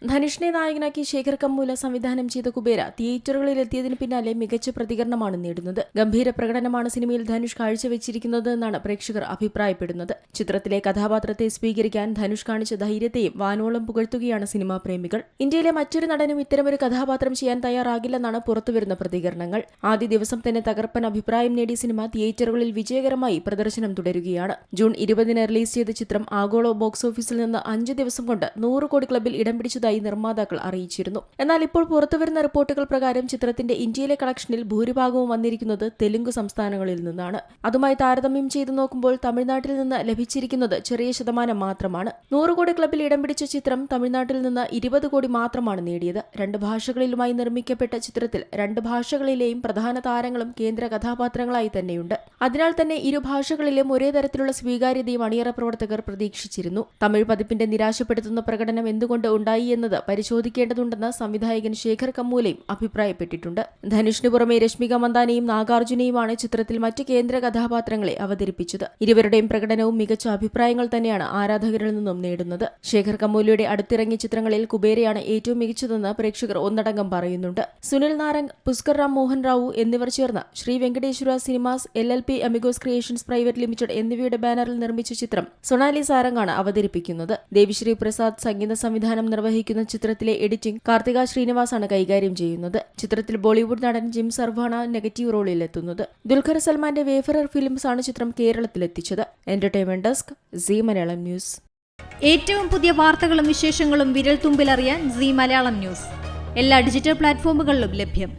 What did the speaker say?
ധനുഷിനെ നായകനാക്കി ശേഖർ കമ്മൂല സംവിധാനം ചെയ്ത കുബേര തിയേറ്ററുകളിലെത്തിയതിന് പിന്നാലെ മികച്ച പ്രതികരണമാണ് നേടുന്നത്. ഗംഭീര പ്രകടനമാണ് സിനിമയിൽ ധനുഷ് കാഴ്ചവെച്ചിരിക്കുന്നതെന്നാണ് പ്രേക്ഷകർ അഭിപ്രായപ്പെടുന്നത്. ചിത്രത്തിലെ കഥാപാത്രത്തെ സ്വീകരിക്കാൻ ധനുഷ് കാണിച്ച ധൈര്യത്തെയും വാനോളം പുകഴ്ത്തുകയാണ് സിനിമാ പ്രേമികൾ. ഇന്ത്യയിലെ മറ്റൊരു നടനും ഇത്തരമൊരു കഥാപാത്രം ചെയ്യാൻ തയ്യാറാകില്ലെന്നാണ് പുറത്തുവരുന്ന പ്രതികരണങ്ങൾ. ആദ്യ ദിവസം തന്നെ തകർപ്പൻ അഭിപ്രായം നേടിയ സിനിമ തിയേറ്ററുകളിൽ വിജയകരമായി പ്രദർശനം തുടരുകയാണ്. ജൂൺ 20 റിലീസ് ചെയ്ത ചിത്രം ആഗോള ബോക്സ് ഓഫീസിൽ നിന്ന് 5 ദിവസം കൊണ്ട് 100 കോടി ക്ലബിൽ ഇടം പിടിച്ചതായി നിർമ്മാതാക്കൾ അറിയിച്ചിരുന്നു. എന്നാൽ ഇപ്പോൾ പുറത്തുവരുന്ന റിപ്പോർട്ടുകൾ പ്രകാരം ചിത്രത്തിന്റെ ഇന്ത്യയിലെ കളക്ഷനിൽ ഭൂരിഭാഗവും വന്നിരിക്കുന്നത് തെലുങ്ക് സംസ്ഥാനങ്ങളിൽ നിന്നാണ്. അതുമായി താരതമ്യം ചെയ്തു നോക്കുമ്പോൾ തമിഴ്നാട്ടിൽ നിന്ന് ലഭിച്ചിരിക്കുന്നത് ചെറിയ ശതമാനം മാത്രമാണ്. 100 കോടി ക്ലബിൽ ഇടം പിടിച്ച ചിത്രം തമിഴ്നാട്ടിൽ നിന്ന് 20 കോടി മാത്രമാണ് നേടിയത്. 2 ഭാഷകളിലുമായി നിർമ്മിക്കപ്പെട്ട ചിത്രത്തിൽ 2 ഭാഷകളിലെയും പ്രധാന താരങ്ങളും കേന്ദ്ര കഥാപാത്രങ്ങളായി തന്നെയുണ്ട്. അതിനാൽ തന്നെ ഇരു ഭാഷകളിലും ഒരേ തരത്തിലുള്ള സ്വീകാര്യതയും അണിയറ പ്രവർത്തകർ പ്രതീക്ഷിച്ചിരുന്നു. തമിഴ് പതിപ്പിന്റെ നിരാശപ്പെടുത്തുന്ന പ്രകടനം എന്തുകൊണ്ട് ഉണ്ടായി എന്നത് പരിശോധിക്കേണ്ടതുണ്ടെന്ന് സംവിധായകൻ ശേഖർ കമ്മൂലയും അഭിപ്രായപ്പെട്ടിട്ടുണ്ട്. ധനുഷിന് പുറമെ രശ്മിക മന്ദാനയും നാഗാർജുനയുമാണ് ചിത്രത്തിൽ മറ്റ് കേന്ദ്ര കഥാപാത്രങ്ങളെ അവതരിപ്പിച്ചത്. ഇരുവരുടെയും പ്രകടനവും മികച്ച അഭിപ്രായങ്ങൾ തന്നെയാണ് ആരാധകരിൽ നിന്നും നേടുന്നത്. ശേഖർ കമ്മൂലയുടെ അടുത്തിറങ്ങിയ ചിത്രങ്ങളിൽ കുബേരയാണ് ഏറ്റവും മികച്ചതെന്ന് പ്രേക്ഷകർ ഒന്നടങ്കം പറയുന്നുണ്ട്. സുനിൽ നാരംഗ്, പുഷ്കർ രാം മോഹൻ റാവു എന്നിവർ ചേർന്ന് Shri Venkateswara cinemas LLP amigos creations private limited എന്നിവയുടെ ബാനറിൽ നിർമ്മിച്ച ചിത്രം സൊണാലി സാരംഗാണ് അവതരിപ്പിക്കുന്നത്. ദേവിശ്രീ പ്രസാദ് സംഗീത സംവിധാനം നിർവഹിക്കുന്ന ചിത്രത്തിലെ എഡിറ്റിംഗ് കാർത്തിക ശ്രീനിവാസാണ് കൈകാര്യം ചെയ്യുന്നത്. ചിത്രത്തിൽ ബോളിവുഡ് നടൻ ജിം സർവാണ് നെഗറ്റീവ് റോളിലെത്തുന്നത്. ദുൽഖർ സൽമാന്റെ വേഫറർ ഫിലിംസ് ആണ് ചിത്രം കേരളത്തിലെത്തിച്ചത്. Entertainment desk, Zee Malayalam News. ഏറ്റവും പുതിയ വാർത്തകളും വിശേഷങ്ങളും വിരൽ തുമ്പിലറിയാൻ സീ മലയാളം ന്യൂസ് എല്ലാ ഡിജിറ്റൽ പ്ലാറ്റ്ഫോമുകളിലും ലഭ്യം.